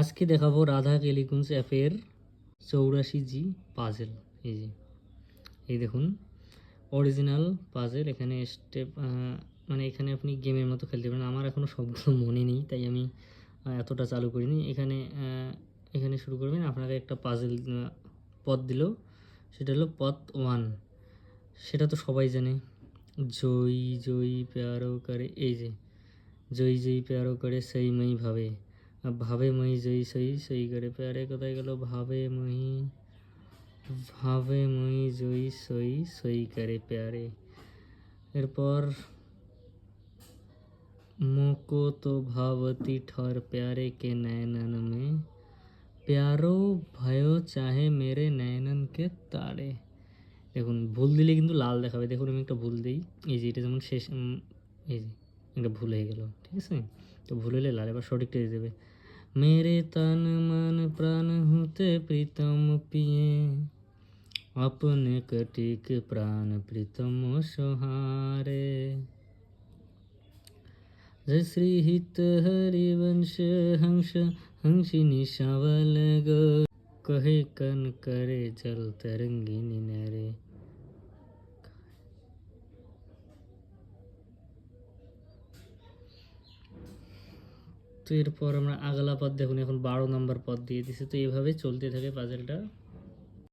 আজকে দেখাবো রাধা কেলিকুঞ্জ অ্যাপের 84G পাজেল। এই যে এই দেখুন অরিজিনাল পাজেল। এখানে স্টেপ মানে এখানে আপনি গেমের মতো খেলতে পারেন। আমার এখনও সবগুলো মনে নেই, তাই আমি এতটা চালু করিনি। এখানে শুরু করবেন। আপনাকে একটা পাজেল পথ দিল, সেটা হলো পথ 1। সেটা তো সবাই জানে, জয়ী জয়ী প্যারো করে। এই যে জয়ী জয়ী প্যারো করে সেই মই ভাবে, ভাবে মই জয়ী সই সই করে প্যারে। কোথায় গেল? ভাবে মই জয়ী সই সই করে প্যারে। এরপর मोको तो भावती ठहर प्यारे के नैनन में, प्यारो भयो चाहे मेरे नैनन के तारे। দেখুন ভুল দিলে কিন্তু লাল দেখাবে। দেখুন আমি একটা ভুল দিই, এই যে এটা যেমন শেষ, এই যে একটা ভুল হয়ে গেল, ঠিক আছে? তো ভুল হলে লাল। এবার সঠিকটা দিয়ে দেবে। मेरे तन मन प्राण होते प्रीतम पिए, अपने कटिक प्राण प्रीतम सोहारे। जय श्री हित हरिवंश हंस हंसिनी सावल गो, कहे कन करे जल तरंगिनी नरे। তো এরপর আমরা আগলা পথ দেখুন, এখন 12 নম্বর পথ দিয়ে দিছে। তো এইভাবে চলতে থাকে পাজেলটা।